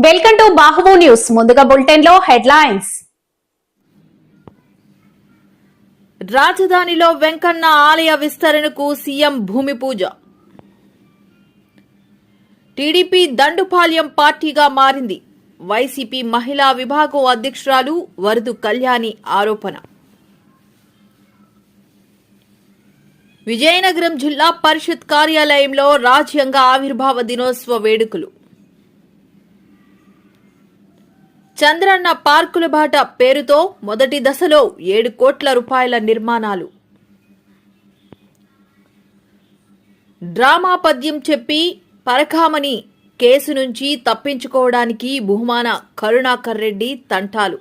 Welcome to Bahuvu news. ముందుగా bulletin లో headlines. రాజధానిలో వెంకన్న ఆలయ విస్తరణకు సీఎం భూమి పూజ. టీడీపీ దండుపాళ్యం పార్టీగా మారింది. వైసీపీ మహిళా విభాగం అధ్యక్షురాలు వరదు కళ్యాణి ఆరోపణ. విజయనగరం జిల్లా పరిషత్ కార్యాలయంలో రాజ్యాంగ ఆవిర్భావ దినోత్సవ వేడుకలు. చంద్రన్న పార్కుల బాట పేరుతో మొదటి దశలో 7 కోట్ల రూపాయల నిర్మాణాలు. డ్రామా పద్యం చెప్పి పరకామణి కేసు నుంచి తప్పించుకోవడానికి భూమాన కరుణాకర్ రెడ్డి తంటాలు.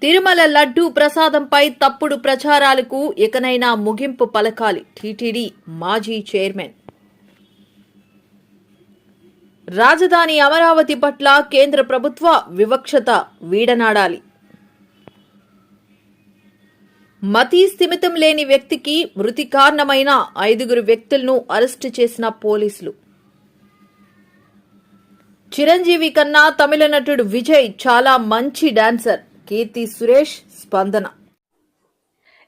తిరుమల లడ్డూ ప్రసాదంపై తప్పుడు ప్రచారాలకు ఇకనైనా ముగింపు పలకాలి టీటీడీ మాజీ చైర్మన్. రాజధాని అమరావతి పట్ల కేంద్ర ప్రభుత్వ వివక్షత వీడనాడాలి. మతి స్థిమితం లేని వ్యక్తికి మృతి కారణమైన 5 వ్యక్తులను అరెస్టు చేసిన పోలీసులు. చిరంజీవి కన్నా తమిళ నటుడు విజయ్ చాలా మంచి డాన్సర్. కీర్తి సురేష్ స్పందన.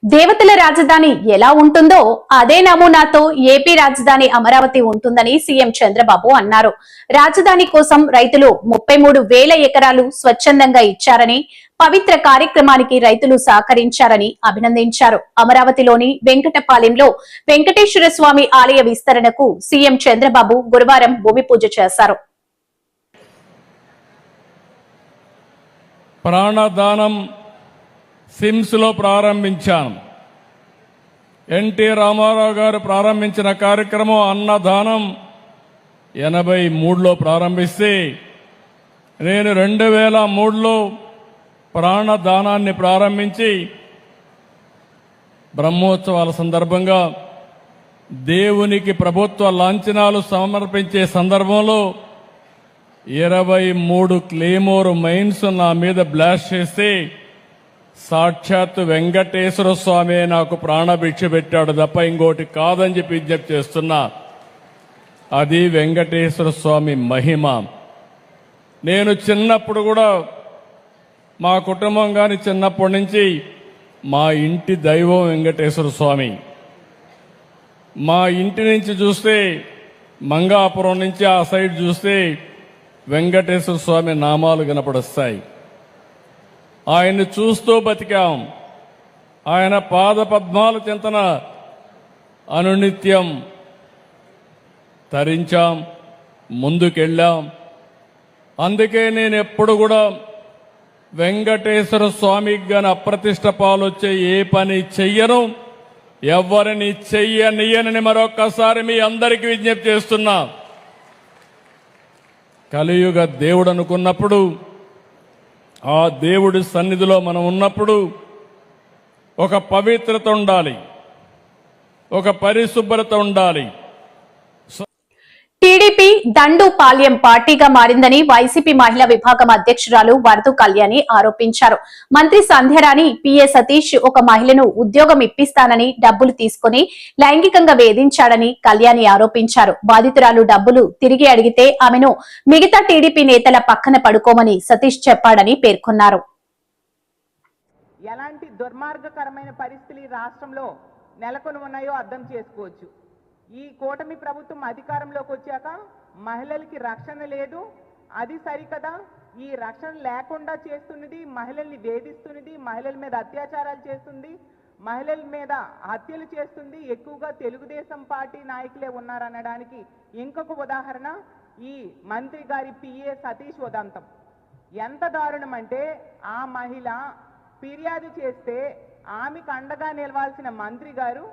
దేవతల రాజధాని ఎలా ఉంటుందో అదే నమూనాతో ఏపీ రాజధాని అమరావతి ఉంటుందని సీఎం చంద్రబాబు అన్నారు. రాజధాని కోసం రైతులు 33,000 ఎకరాలు స్వచ్ఛందంగా ఇచ్చారని, పవిత్ర కార్యక్రమానికి రైతులు సహకరించారని అభినందించారు. అమరావతిలోని వెంకటపాలెంలో వెంకటేశ్వర స్వామి ఆలయ విస్తరణకు సీఎం చంద్రబాబు గురువారం భూమి పూజ చేశారు. ప్రాణదానం సిమ్స్ లో ప్రారంభించాను. ఎన్టీ రామారావు గారు ప్రారంభించిన కార్యక్రమం అన్నదానం 83లో ప్రారంభిస్తే నేను 2003లో ప్రాణదానాన్ని ప్రారంభించి బ్రహ్మోత్సవాల సందర్భంగా దేవునికి ప్రభుత్వ లాంఛనాలు సమర్పించే సందర్భంలో 23 క్లేమోర్ మైన్స్ నా మీద బ్లాస్ట్ చేస్తే సాక్షాత్ వెంకటేశ్వర స్వామి నాకు ప్రాణభిక్ష పెట్టాడు తప్ప ఇంకోటి కాదని చెప్పి విజ్ఞప్తి చేస్తున్నా. అది వెంకటేశ్వర స్వామి మహిమ. నేను చిన్నప్పుడు కూడా మా కుటుంబం కానీ చిన్నప్పటి నుంచి మా ఇంటి దైవం వెంకటేశ్వర స్వామి. మా ఇంటి నుంచి చూస్తే మంగాపురం నుంచి ఆ సైడ్ చూస్తే వెంకటేశ్వర స్వామి నామాలు కనపడొస్తాయి. ఆయన్ని చూస్తూ బతికాం. ఆయన పాద పద్మాల చింతన అనునిత్యం తరించాం, ముందుకెళ్ళాం. అందుకే నేను ఎప్పుడు కూడా వెంకటేశ్వర స్వామికి గాని అప్రతిష్ట పాలొచ్చే ఏ పని చెయ్యను, ఎవరిని చెయ్యనియనని మరొక్కసారి మీ అందరికీ విజ్ఞప్తి చేస్తున్నా. కలియుగ దేవుడు అనుకున్నప్పుడు, ఆ దేవుడి సన్నిధిలో మనం ఉన్నప్పుడు ఒక పవిత్రత ఉండాలి, ఒక పరిశుభ్రత ఉండాలి. టీడీపీ దండుపాళ్యం పార్టీగా మారిందని వైసీపీ మహిళా విభాగం అధ్యక్షురాలు వరదు కళ్యాణి ఆరోపించారు. మంత్రి సంధ్యారాణి పిఏ సతీష్ ఒక మహిళను ఉద్యోగం ఇప్పిస్తానని డబ్బులు తీసుకుని లైంగికంగా వేధించాడని కళ్యాణి ఆరోపించారు. బాధితురాలు డబ్బులు తిరిగి అడిగితే ఆమెను మిగతా టీడీపీ నేతల పక్కన పడుకోమని సతీష్ చెప్పాడని పేర్కొన్నారు. ఎలాంటి దుర్మార్గకరమైన పరిస్థితులు రాష్ట్రంలో నెలకొని ఉన్నాయో అర్థం చేసుకోవచ్చు. ఈ కూటమి ప్రభుత్వం అధికారంలోకి వచ్చాక మహిళలకి రక్షణ లేదు. అది సరికదా, ఈ రక్షణ లేకుండా చేస్తున్నది, మహిళల్ని వేధిస్తున్నది, మహిళల మీద అత్యాచారాలు చేస్తుంది, మహిళల మీద హత్యలు చేస్తుంది. ఎక్కువగా తెలుగుదేశం పార్టీ నాయకులే ఉన్నారనడానికి ఇంకొక ఉదాహరణ ఈ మంత్రి గారి పిఏ సతీష్ ఉదంతం. ఎంత దారుణం అంటే, ఆ మహిళ ఫిర్యాదు చేస్తే ఆమెకు అండగా నిలవాల్సిన మంత్రి గారు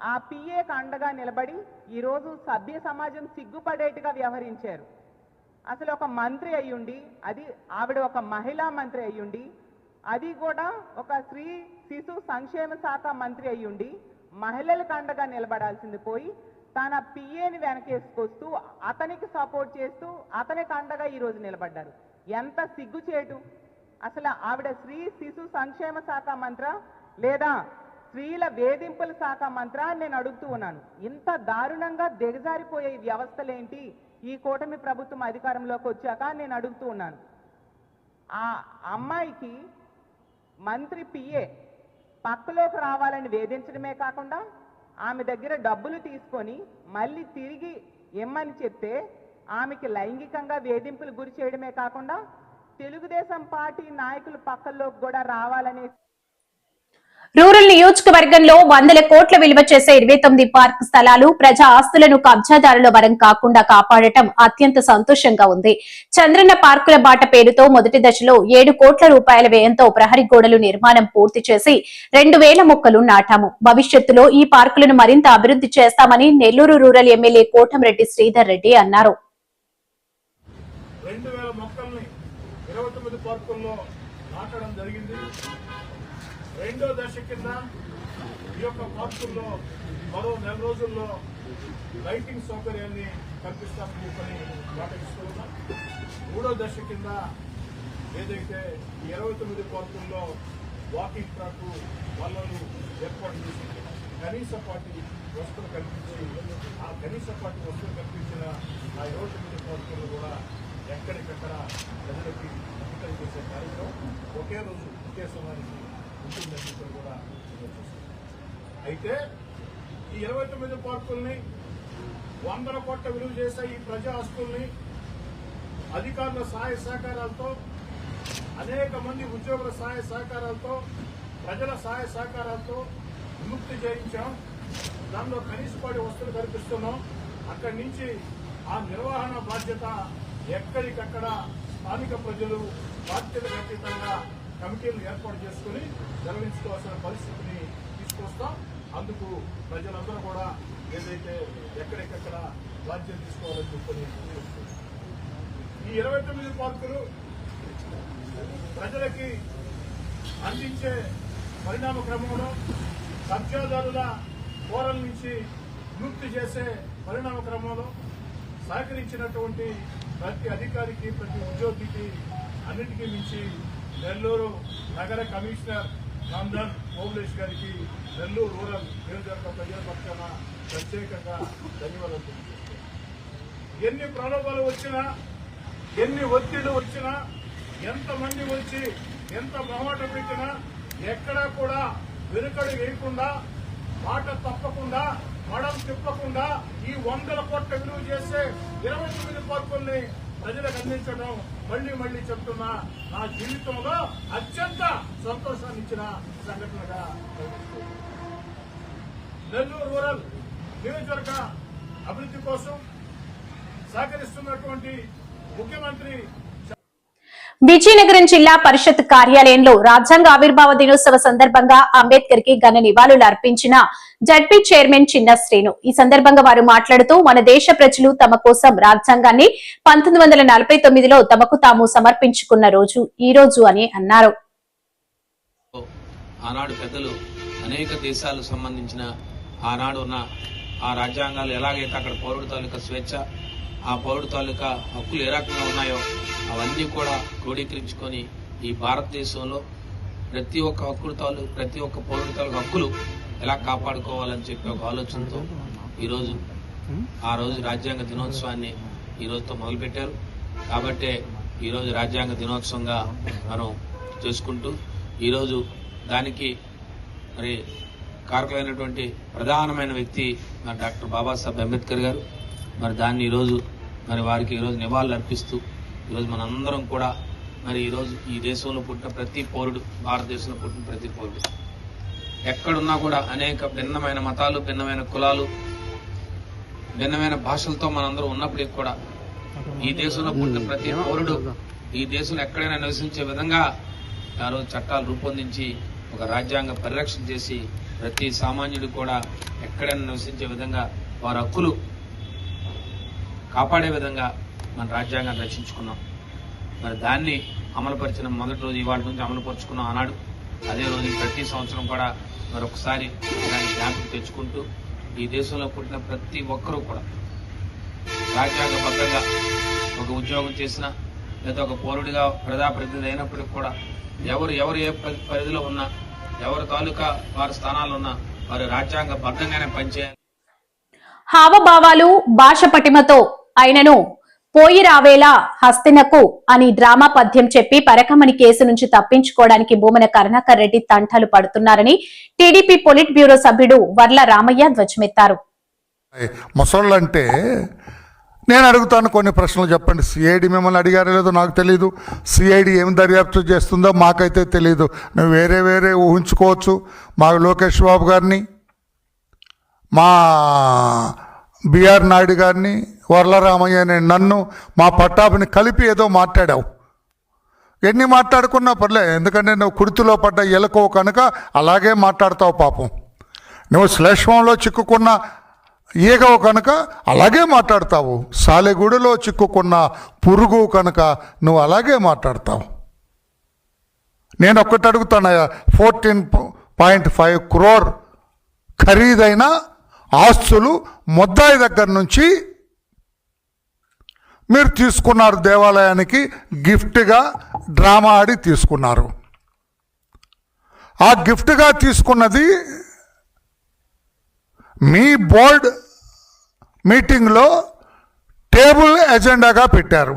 ఆ పిఏకు అండగా నిలబడి ఈరోజు సభ్య సమాజం సిగ్గుపడేట్టుగా వ్యవహరించారు. అసలు ఒక మంత్రి అయ్యుండి, అది ఆవిడ ఒక మహిళా మంత్రి అయ్యుండి, అది కూడా ఒక స్త్రీ శిశు సంక్షేమ శాఖ మంత్రి అయ్యుండి మహిళలకు అండగా నిలబడాల్సింది పోయి తన పిఏని వెనకేసుకొస్తూ అతనికి సపోర్ట్ చేస్తూ అతనికి అండగా ఈరోజు నిలబడ్డారు. ఎంత సిగ్గుచేటు! అసలు ఆవిడ స్త్రీ శిశు సంక్షేమ శాఖ మంత్ర లేదా స్త్రీల వేధింపుల శాఖ మంత్రా నేను అడుగుతూ ఉన్నాను. ఇంత దారుణంగా దిగజారిపోయే ఈ వ్యవస్థలేంటి ఈ కూటమి ప్రభుత్వం అధికారంలోకి వచ్చాక నేను అడుగుతూ ఉన్నాను. ఆ అమ్మాయికి మంత్రి పిఏ పక్కలోకి రావాలని వేధించడమే కాకుండా ఆమె దగ్గర డబ్బులు తీసుకొని మళ్ళీ తిరిగి ఇమ్మని చెప్తే ఆమెకి లైంగికంగా వేధింపులు గురి చేయడమే కాకుండా తెలుగుదేశం పార్టీ నాయకులు పక్కల్లోకి కూడా రావాలనే రూరల్ నియోజకవర్గంలో 100 కోట్ల విలువ చేసే 29 పార్క్ స్థలాలు ప్రజా ఆస్తులను కబ్జాదారుల వరం కాకుండా కాపాడటం అత్యంత సంతోషంగా ఉంది. చంద్రన్న పార్కుల బాట పేరుతో మొదటి దశలో 7 కోట్ల రూపాయల వ్యయంతో ప్రహరీ గోడలు నిర్మాణం పూర్తి చేసి 2000 మొక్కలు నాటాము. భవిష్యత్తులో ఈ పార్కులను మరింత అభివృద్ధి చేస్తామని నెల్లూరు రూరల్ ఎమ్మెల్యే కోటంరెడ్డి శ్రీధర్ రెడ్డి అన్నారు. 2000 మొక్కల్ని 29 పార్కుల్లో నాటడం జరిగింది. రెండో దశ కింద ఈ యొక్క పార్కుల్లో మరో 4 రోజుల్లో లైటింగ్ సౌకర్యాన్ని కల్పిస్తామని చెప్పని మాటిస్తూ ఉన్నాం. మూడో దశ కింద ఏదైతే 29 పార్కుల్లో వాకింగ్ ట్రాక్ వలలు ఏర్పాటు చేసి కనీసపాటి వస్తువులు కల్పించి ఆ కనీసపాటి వస్తువులు కల్పించిన ఆ 29 పార్కులు కూడా ఎక్కడికక్కడ ప్రజలకి అంకితం చేసే కార్యక్రమం ఒకే రోజు ఒకే సమయానికి ఉంటుందని కూడా అయితే ఈ 29 పార్కుల్ని 100 కోట్ల విలువ చేసే ఈ ప్రజా ఆస్తుల్ని అధికారుల సహాయ సహకారాలతో అనేక మంది ఉద్యోగుల సహాయ సహకారాలతో ప్రజల సహాయ సహకారాలతో విముక్తి చేయించాం. దానిలో కనీసపాటి వస్తువులు కల్పిస్తున్నాం. అక్కడి నుంచి ఆ నిర్వహణ బాధ్యత ఎక్కడికక్కడ స్థానిక ప్రజలు బాధ్యతకు అతీతంగా కమిటీలు ఏర్పాటు చేసుకుని నిర్వహించుకోవాల్సిన పరిస్థితిని తీసుకొస్తాం. అందుకు ప్రజలందరూ కూడా ఏదైతే ఎక్కడికక్కడ బాధ్యత తీసుకోవాలని చెప్పని ఈ 29 పార్కులు ప్రజలకి అందించే పరిణామ క్రమంలో కబ్జాదారుల కోరల నుంచి విముక్తి చేసే పరిణామ క్రమంలో సహకరించినటువంటి ప్రతి అధికారికి ప్రతి ఉద్యోగికి అన్నిటికీ మించి నెల్లూరు నగర కమిషనర్ నందన్ ఓబులేష్ గారికి నెల్లూరు రూరల్ నియోజకవర్గ ప్రజల పక్షాన ప్రత్యేకంగా ధన్యవాదాలు తెలియజేస్తున్నాను. ఎన్ని ప్రలోభాలు వచ్చినా ఎన్ని ఒత్తిళ్లు వచ్చినా ఎంతమంది వచ్చి ఎంత మొహమాట పెట్టినా ఎక్కడా కూడా వెనుకడు వేయకుండా మాట తప్పకుండా మడం తిప్పకుండా ఈ 100 కోట్ల విలువ చేసే 29 పార్కుల్ని ప్రజలకు అందించడం మళ్లీ మళ్లీ చెప్తున్నా నా జీవితంలో అత్యంత సంతోషాన్ని ఇచ్చిన సంఘటనగా నెల్లూరు రూరల్ నియోజకవర్గ అభివృద్ధి కోసం సహకరిస్తున్నటువంటి ముఖ్యమంత్రి విజయనగరం జిల్లా పరిషత్ కార్యాలయంలో రాజ్యాంగ ఆవిర్భావ దినోత్సవ సందర్భంగా అంబేద్కర్ కి ఘన నివాళులు అర్పించిన జడ్పీ చైర్మన్ చిన్న శ్రీను. ఈ సందర్భంగా వారు మాట్లాడుతూ మన దేశ ప్రజలు తమ కోసం రాజ్యాంగాన్ని 1949లో తమకు తాము సమర్పించుకున్న రోజు ఈ రోజు అని అన్నారు. ఆనాడు పెద్దలు అనేక దేశాలకు సంబంధించిన ఆనాడు ఉన్న ఆ రాజ్యాంగాలు ఎలాగైతే అక్కడ పౌరుడి తాలూకా స్వేచ్ఛ, ఆ పౌరుడి తాలూకా హక్కులు ఏ రకంగా ఉన్నాయో అవన్నీ కూడా క్రోడీకరించుకొని ఈ భారతదేశంలో ప్రతి ఒక్క ప్రతి ఒక్క పౌరుడి తాలూకా హక్కులు ఎలా కాపాడుకోవాలని చెప్పి ఒక ఆలోచనతో ఈరోజు ఆ రోజు రాజ్యాంగ దినోత్సవాన్ని ఈ రోజుతో మొదలుపెట్టారు. కాబట్టే ఈరోజు రాజ్యాంగ దినోత్సవంగా మనం చేసుకుంటూ ఈరోజు దానికి మరి కారకులైనటువంటి ప్రధానమైన వ్యక్తి మరి డాక్టర్ బాబాసాహెబ్ అంబేద్కర్ గారు. మరి దాన్ని ఈరోజు మరి వారికి ఈరోజు నివాళులు అర్పిస్తూ ఈరోజు మనందరం కూడా మరి ఈరోజు ఈ దేశంలో పుట్టిన ప్రతి పౌరుడు, భారతదేశంలో పుట్టిన ప్రతి పౌరుడు ఎక్కడున్నా కూడా అనేక భిన్నమైన మతాలు, భిన్నమైన కులాలు, భిన్నమైన భాషలతో మనందరం ఉన్నప్పటికీ కూడా ఈ దేశంలో పుట్టిన ప్రతి పౌరుడు ఈ దేశంలో ఎక్కడైనా నివసించే విధంగా ఆ రోజు చట్టాలు రూపొందించి ఒక రాజ్యాంగ పరిరక్షణ చేసి ప్రతి సామాన్యుడు కూడా ఎక్కడైనా నివసించే విధంగా వారి హక్కులు కాపాడే విధంగా మన రాజ్యాంగాన్ని రచించుకున్నాం. మరి దాన్ని అమలుపరిచిన మొదటి రోజు ఇవాళ నుంచి అమలుపరుచుకున్నాం ఆనాడు. అదే రోజు ప్రతి సంవత్సరం కూడా మరొకసారి దాన్ని జ్ఞాపకం తెచ్చుకుంటూ ఈ దేశంలో పుట్టిన ప్రతి ఒక్కరూ కూడా రాజ్యాంగబద్ధంగా ఒక ఉద్యోగం చేసినా లేదా ఒక పౌరుడిగా ప్రజాప్రతినిధి అయినప్పటికీ కూడా ఎవరు ఏ పరిధిలో ఉన్నా ఎవరి తాలూకా వారి స్థానాలు ఉన్న వారి రాజ్యాంగ బద్ధంగానే పనిచేయాలి. హావభావాలు భాష పటిమతో ఆయనను పోయి రావేలా హస్తినకు అని డ్రామా పద్యం చెప్పి పరకమణి కేసు నుంచి తప్పించుకోవడానికి భూమన కరుణాకర్ రెడ్డి తంటాలు పడుతున్నారని టీడీపీ పొలిట్ బ్యూరో సభ్యుడు వర్ల రామయ్య ధ్వజమెత్తారు. ముసళ్ళంటే నేను అడుగుతాను, కొన్ని ప్రశ్నలు చెప్పండి. సిఐడి మిమ్మల్ని అడిగారో లేదో నాకు తెలీదు. సిఐడి ఏం దర్యాప్తు చేస్తుందో మాకైతే తెలీదు. నువ్వు వేరే ఊహించుకోవచ్చు. మా లోకేష్ బాబు గారిని, మా బిఆర్ నాయుడు గారిని, వర్లరామయ్య అనే నన్ను, మా పట్టాభిని కలిపి ఏదో మాట్లాడావు. ఎన్ని మాట్లాడుకున్నా పర్లే, ఎందుకంటే నువ్వు కుర్తిలో పడ్డ ఎలకో కనుక అలాగే మాట్లాడతావు. పాపం నువ్వు శ్లేష్మంలో చిక్కుకున్న ఈగవు కనుక అలాగే మాట్లాడతావు. సాలెగూడలో చిక్కుకున్న పురుగు కనుక నువ్వు అలాగే మాట్లాడతావు. నేను ఒక్కటి అడుగుతానయ్యా, 14.5 crore ఖరీదైన ఆస్తులు ముద్దాయి దగ్గర నుంచి మీరు తీసుకున్నారు. దేవాలయానికి గిఫ్ట్గా డ్రామా ఆడి తీసుకున్నారు. ఆ గిఫ్ట్గా తీసుకున్నది మీ బోర్డ్ మీటింగ్లో టేబుల్ ఎజెండాగా పెట్టారు.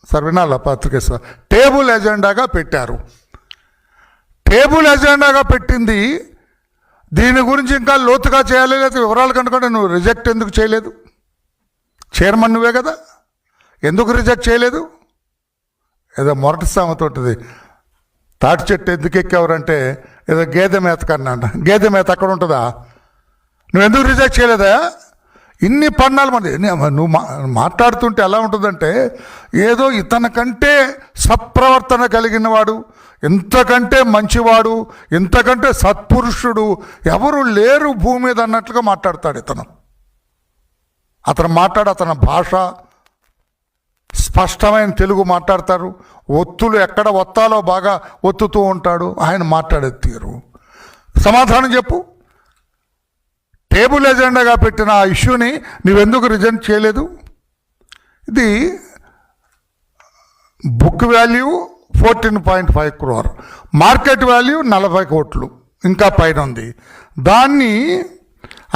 సార్ వినాలా పత్రిక సార్, టేబుల్ ఎజెండాగా పెట్టారు. టేబుల్ ఎజెండాగా పెట్టింది దీని గురించి ఇంకా లోతుగా చేయాలి, లేదా వివరాలు కనుకుంటే నువ్వు రిజెక్ట్ ఎందుకు చేయలేదు? చైర్మన్ నువ్వే కదా, ఎందుకు రిజెక్ట్ చేయలేదు? ఏదో మొరటి సామెతోటిది, తాటి చెట్టు ఎందుకు ఎక్కేవారంటే ఏదో గేదె మేత కన్నా అంట. గేదె మేత అక్కడ ఉంటుందా? నువ్వెందుకు రిజెక్ట్ చేయలేదా? ఇన్ని పన్నాలు మంది నువ్వు మాట్లాడుతుంటే ఎలా ఉంటుందంటే ఏదో ఇతనికంటే సత్ప్రవర్తన కలిగిన వాడు, ఇంతకంటే మంచివాడు, ఇంతకంటే సత్పురుషుడు ఎవరు లేరు భూమి మీద అన్నట్లుగా మాట్లాడతాడు ఇతను. అతని భాష స్పష్టమైన తెలుగు మాట్లాడతారు. ఒత్తులు ఎక్కడ ఒత్తాలో బాగా ఒత్తుతూ ఉంటాడు. ఆయన మాట్లాడే తీరు. సమాధానం చెప్పు. టేబుల్ ఎజెండాగా పెట్టిన ఆ ఇష్యూని నువ్వెందుకు రిజెక్ట్ చేయలేదు? ఇది book value 14.5 crore, market value 40 కోట్లు ఇంకా పైన ఉంది. దాన్ని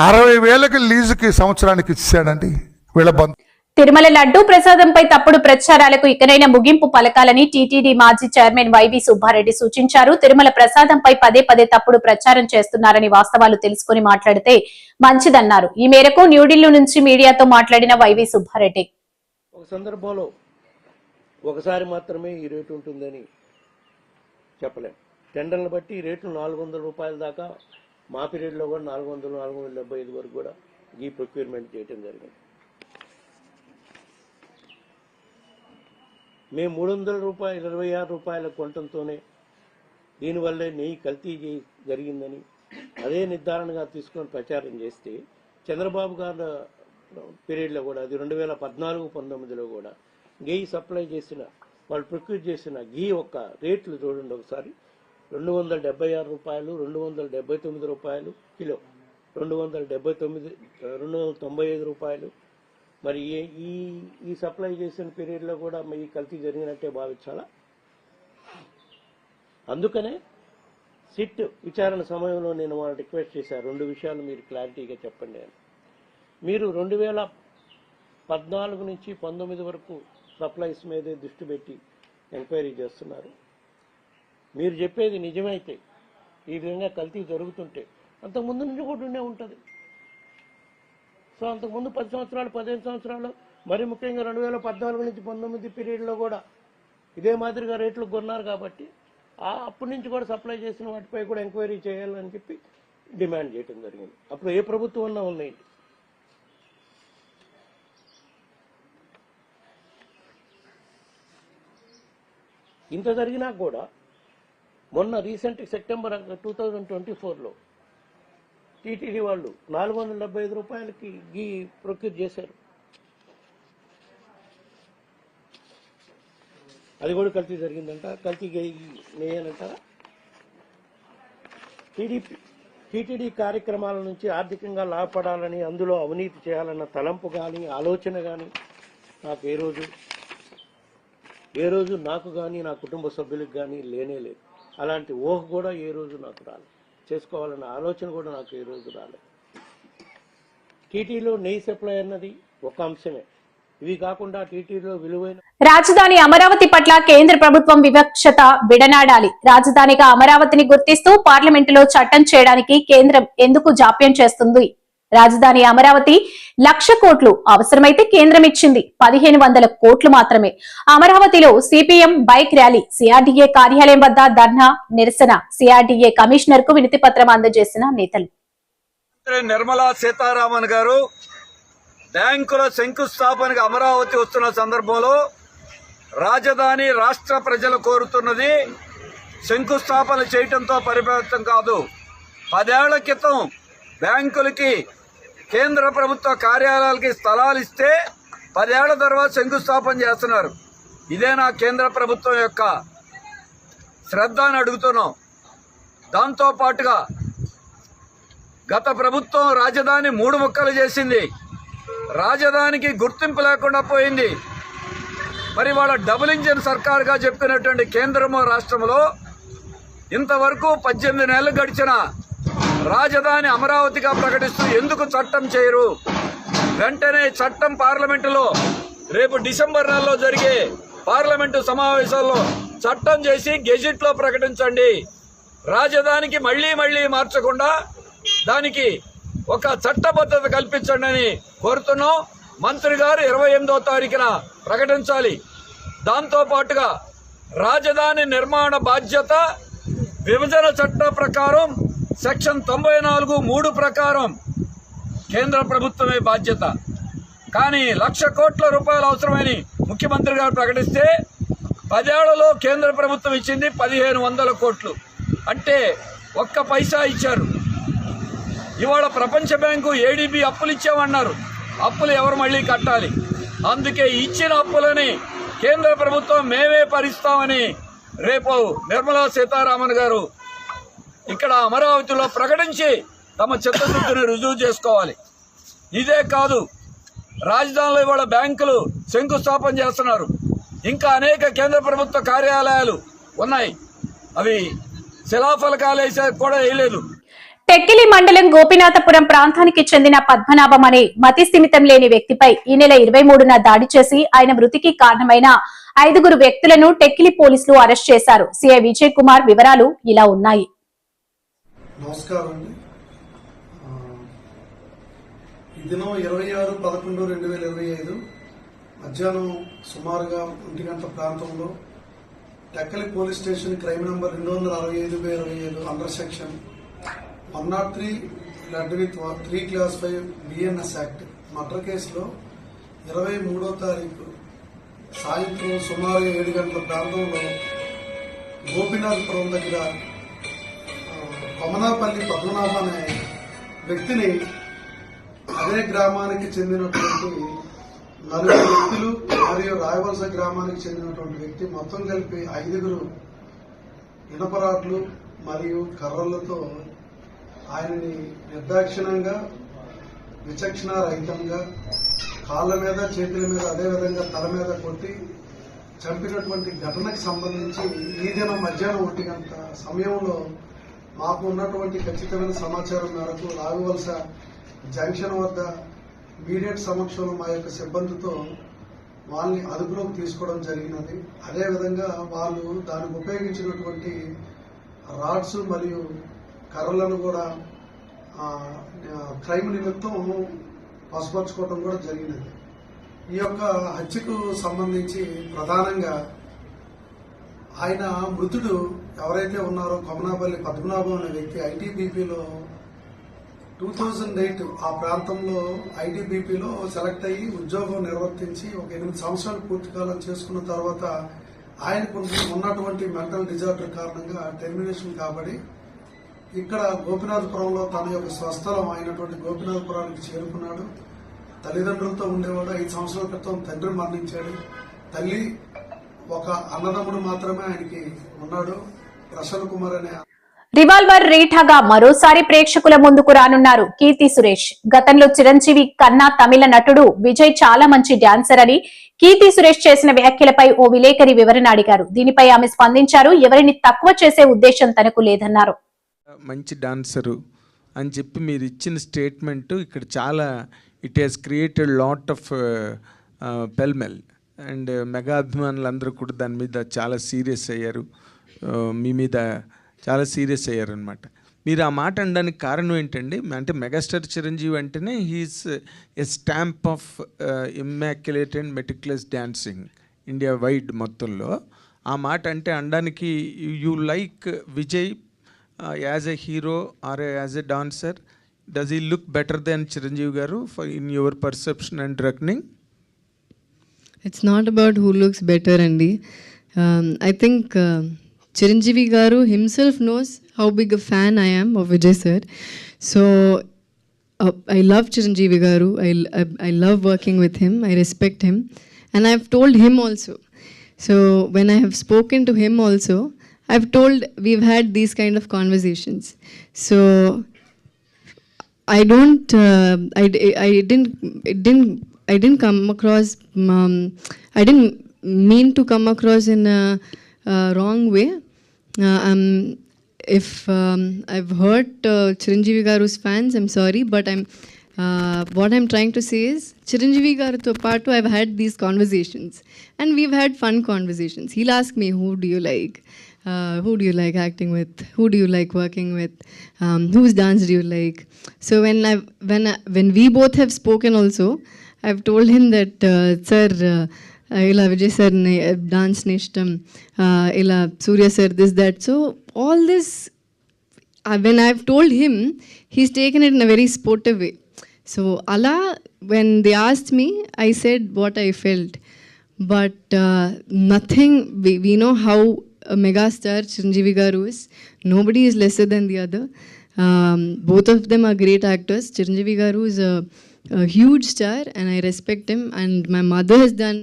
60,000కి లీజుకి సంవత్సరానికి ఇచ్చాడండి వీళ్ళ బంధు. తిరుమల లడ్డూ ప్రసాదంపై తప్పుడు ప్రచారాలకు ఇకనైనా ముగింపు పలకాలని టీటీడీ మాజీ చైర్మన్ వైవి సుబ్బారెడ్డి సూచించారు. తిరుమల ప్రసాదంపై పదే తప్పుడు ప్రచారం చేస్తున్నారని వాస్తవాలు తెలుసుకుని మాట్లాడితే మంచిదన్నారు. ఈ మేరకు న్యూఢిల్లీ నుంచి మీడియాతో మాట్లాడిన వైవి సుబ్బారెడ్డి, ఒక సందర్భంలో ఒకసారి మాత్రమే ఈ రేటు ఉంటుందని చెప్పలేం. టెండర్లను బట్టి ఈ రేట్లు 400 రూపాయల దాకా, మా పీరియడ్లో కూడా 400, 475 వరకు కూడా ఈ ప్రొక్యూర్మెంట్ చేయడం జరిగింది. మేము 300 రూపాయలు 26 రూపాయల కొనటంతోనే దీనివల్లే నెయ్యి కల్తీ జరిగిందని అదే నిర్ధారణగా తీసుకొని ప్రచారం చేస్తే, చంద్రబాబు గారి పీరియడ్లో కూడా అది 2014-19లో కూడా నెయ్యి సప్లై చేసిన వాళ్ళు ప్రొక్యూర్ చేసిన ఘీ యొక్క రేట్లు చూడండి ఒకసారి. 276 రూపాయలు, 279 రూపాయలు కిలో, 295 రూపాయలు. మరి ఈ సప్లై చేసిన పీరియడ్లో కూడా ఈ కల్తీ జరిగినట్టే భావించాలా? అందుకనే సిట్ విచారణ సమయంలో నేను వాళ్ళని రిక్వెస్ట్ చేశాను, 2 విషయాలు మీరు క్లారిటీగా చెప్పండి అని. మీరు 2014 నుంచి 19 వరకు సప్లైస్ మీదే దృష్టి పెట్టి ఎంక్వైరీ చేస్తున్నారు. మీరు చెప్పేది నిజమైతే, ఈ విధంగా కల్తీ జరుగుతుంటే అంతకుముందు నుంచి కూడా ఉండే ఉంటుంది. సో అంతకుముందు 10 సంవత్సరాలు 15 సంవత్సరాలు, మరి ముఖ్యంగా 2014 నుంచి 19 పీరియడ్లో కూడా ఇదే మాదిరిగా రేట్లు కొన్నారు కాబట్టి అప్పటి నుంచి కూడా సప్లై చేసిన వాటిపై కూడా ఎంక్వైరీ చేయాలని చెప్పి డిమాండ్ చేయడం జరిగింది. అప్పుడు ఏ ప్రభుత్వం అన్నా ఉన్నాయి. ఇంత జరిగినా కూడా మొన్న రీసెంట్ సెప్టెంబర్ 2024లో టీటీడీ వాళ్ళు 475 రూపాయలకి ఘీ ప్రొక్యూర్ చేశారు. అది కూడా కల్తీ జరిగిందంట. కల్తీ నేయనంటారా? టీటీడీ కార్యక్రమాల నుంచి ఆర్థికంగా లాభపడాలని, అందులో అవినీతి చేయాలన్న తలంపు కానీ ఆలోచన కానీ నాకు ఏ రోజు నాకు కానీ నా కుటుంబ సభ్యులకు కానీ లేనే లేదు. అలాంటి ఊహ కూడా ఏ రోజు నాకు రాలేదు, చేసుకోవాలన్న ఆలోచన కూడా నాకు ఏ రోజు రాలేదు. టీటీలో నెయ్యి సప్లై అన్నది ఒక అంశమే. ఇవి కాకుండా టీటీలో విలువైన రాజధాని అమరావతి పట్ల కేంద్ర ప్రభుత్వం వివక్షత విడనాడాలి. రాజధానిగా అమరావతిని గుర్తిస్తూ పార్లమెంటులో చట్టం చేయడానికి కేంద్రం ఎందుకు జాప్యం చేస్తుంది? రాజధాని అమరావతి 1,00,000 కోట్లు అవసరమైతే కేంద్రం ఇచ్చింది 1,500 కోట్లు మాత్రమే. అమరావతిలో సిపిఎం బైక్ ర్యాలీ, సిఆర్డీఏ కార్యాలయం వద్ద ధర్నా నిరసన, సిఆర్డీఏ కమిషనర్ కు వినతి పత్రం అందజేసిన నేతలు. నిర్మలా సీతారామన్ గారు బ్యాంకుల శంకుస్థాపనకు అమరావతి వస్తున్న సందర్భంలో రాజధాని రాష్ట్ర ప్రజలు కోరుతున్నది శంకుస్థాపన చేయటంతో పరిమితం కాదు. 10 ఏళ్ల క్రితం బ్యాంకులకి కేంద్ర ప్రభుత్వ కార్యాలయాలకి స్థలాలు ఇస్తే 10 ఏళ్ల తర్వాత శంకుస్థాపన చేస్తున్నారు. ఇదేనా కేంద్ర ప్రభుత్వం యొక్క శ్రద్ధ అని అడుగుతున్నాం. దాంతో పాటుగా గత ప్రభుత్వం రాజధాని 3 ముక్కలు చేసింది. రాజధానికి గుర్తింపు లేకుండా పోయింది. మరి వాళ్ళ డబుల్ ఇంజిన్ సర్కారుగా చెప్పుకున్నటువంటి కేంద్రము రాష్ట్రంలో ఇంతవరకు 18 నెలలు గడిచిన రాజధాని అమరావతిగా ప్రకటిస్తూ ఎందుకు చట్టం చేయరు? వెంటనే చట్టం పార్లమెంటులో రేపు డిసెంబర్ నెలలో జరిగే పార్లమెంటు సమావేశాల్లో చట్టం చేసి గెజిట్ లో ప్రకటించండి. రాజధానికి మళ్లీ మార్చకుండా దానికి ఒక చట్టబద్ధత కల్పించండి అని కోరుతున్నాం. మంత్రి గారు 28వ తారీఖున ప్రకటించాలి. దాంతో పాటుగా రాజధాని నిర్మాణ బాధ్యత విభజన చట్ట ప్రకారం సెక్షన్ 94(3) ప్రకారం కేంద్ర ప్రభుత్వమే బాధ్యత. కానీ 1,00,000 కోట్ల రూపాయలు అవసరమని ముఖ్యమంత్రి గారు ప్రకటిస్తే 10 ఏళ్లలో కేంద్ర ప్రభుత్వం ఇచ్చింది 1,500 కోట్లు. అంటే ఒక్క పైసా ఇచ్చారు. ఇవాళ ప్రపంచ బ్యాంకు ఏడీబీ అప్పులు ఇచ్చామన్నారు. అప్పులు ఎవరు మళ్లీ కట్టాలి? అందుకే ఇచ్చిన అప్పులని కేంద్ర ప్రభుత్వం మేమే భరిస్తామని రేపు నిర్మలా సీతారామన్ గారు ఇక్కడ అమరావతిలో ప్రకటించి తమ చిత్తశుద్ధిని రుజువు చేసుకోవాలి. ఇదే కాదు, రాజధానిలో ఇవాళ బ్యాంకులు శంకుస్థాపన చేస్తున్నారు. ఇంకా అనేక కేంద్ర ప్రభుత్వ కార్యాలయాలు ఉన్నాయి. అవి శిలాఫలకాలు కూడా వేయలేదు. టెక్కిలి మండలం గోపినాథపురం ప్రాంతానికి చెందిన పద్మనాభం అనే మతి స్థిమితం లేని వ్యక్తిపై ఈ నెల 23న దాడి చేసి ఆయన మృతికి కారణమైన 5 వ్యక్తులను టెక్కిలి పోలీసులు అరెస్ట్ చేశారు. సిఐ విజయ్ కుమార్ వివరాలు ఇలా ఉన్నాయి. నమస్కారం అండి. ఈ దినం 26/11/2025 మధ్యాహ్నం సుమారుగా 1 గంట ప్రాంతంలో Tekkali police station crime number 265/27 under section 103 read with 3 Class 5 BNS act murder కేసులో 23వ తారీఖు సాయంత్రం సుమారు 7 గంటల ప్రాంతంలో గోపినాథపురం దగ్గర కొమనాపల్లి పద్మనాభ అనే వ్యక్తిని అదే గ్రామానికి చెందినటువంటి 4 వ్యక్తులు మరియు రాయవలస గ్రామానికి చెందినటువంటి వ్యక్తి మొత్తం కలిపి 5 ఇనపరాట్లు మరియు కర్రలతో ఆయనని నిర్దాక్షిణంగా విచక్షణ రహితంగా కాళ్ళ మీద చేతుల మీద అదేవిధంగా తల మీద కొట్టి చంపినటువంటి ఘటనకు సంబంధించి ఈ దినం మధ్యాహ్నం 1 గంట సమయంలో మాకు ఉన్నటువంటి ఖచ్చితమైన సమాచారం మేరకు రాఘవలస జంక్షన్ వద్ద ఇమీడియట్ సమక్షంలో మా యొక్క సిబ్బందితో వాళ్ళని అదుపులోకి తీసుకోవడం జరిగినది. అదేవిధంగా వాళ్ళు దానికి ఉపయోగించినటువంటి రాడ్స్ మరియు కర్రలను కూడా క్రైమ్ నిమిత్తం వశపరచుకోవడం కూడా జరిగినది. ఈ యొక్క హత్యకు సంబంధించి ప్రధానంగా ఆయన మృతుడు ఎవరైతే ఉన్నారో కొమనాపల్లి పద్మనాభం అనే వ్యక్తి ఐటీబీపీలో 2008 ఆ ప్రాంతంలో ఐటీబీపీలో సెలెక్ట్ అయ్యి ఉద్యోగం నిర్వర్తించి ఒక 8 సంవత్సరాలు పూర్తి కాలం చేసుకున్న తర్వాత ఆయనకు ఉన్నటువంటి మెంటల్ డిజార్డర్ కారణంగా టెర్మినేషన్ కాబడి ఇక్కడ గోపినాథపురంలో తన యొక్క స్వస్థలం అయినటువంటి గోపినాథపురానికి చేరుకున్నాడు. తల్లిదండ్రులతో ఉండేవాడు. 5 సంవత్సరాల క్రితం తండ్రి మరణించాడు. తల్లి ఒక అన్నదమ్ముడు మాత్రమే ఆయనకి ఉన్నాడు, ప్రసన్న కుమార్ అనే. రివాల్వర్ రీఠాగా మరోసారి ప్రేక్షకుల ముందుకు రానున్నారు కీర్తి సురేష్. గతంలో చిరంజీవి కన్నా తమిళ నటుడు విజయ్ చాలా మంచి డాన్సర్ అని కీర్తి సురేష్ చేసిన వ్యాఖ్యలపై ఓ విలేకరి వివరణ అడిగారు. దీనిపై ఆమె స్పందించారు. ఎవరిని తక్కువ చేసే ఉద్దేశం తనకు లేదన్నారు. మంచి డాన్సరు అని చెప్పి మీరు ఇచ్చిన స్టేట్మెంట్ ఇక్కడ చాలా it has created lot of pellmell and mega అభిమానులు అందరూ కూడా దాని మీద చాలా సీరియస్ అయ్యారు. మీ మీద చాలా సీరియస్ అయ్యారనమాట. మీరు ఆ మాట అనడానికి కారణం ఏంటండి? అంటే మెగాస్టార్ చిరంజీవి అంటేనే he's a stamp of immaculate and meticulous dancing India wide మొత్తంలో. ఆ మాట అంటే అనడానికి you like Vijay as a hero or as a dancer. Does he look better than Chiranjeevi garu in your perception and reckoning? It's not about who looks better, Andy. I think Chiranjeevi Garu himself knows how big a fan I am of Vijay sir. So I love Chiranjeevi Garu. I love working with him. I respect him. And I've told him also. So when I have spoken to him also, I've told we've had these kind of conversations. So I didn't come across, I didn't mean to come across in a wrong way. If I've hurt Chiranjeevi Garu's fans, I'm sorry, but what I'm trying to say is Chiranjeevi Garu to part two, I've had these conversations and we've had fun conversations. He'll ask me, who do you like? Who do you like acting with? Who do you like working with? Whose dance do you like? So when we both have spoken also, I've told him that, sir, ila Vijay sir dance nishtam, ila Surya sir this, that. So all this, when I've told him, he's taken it in a very sportive way. So Allah, when they asked me, I said what I felt. But nothing, we know how a megastar Chiranjeevi Garu is. Nobody is lesser than the other. Both of them are great actors. Chiranjeevi Garu is a huge star and I respect him, and my mother has done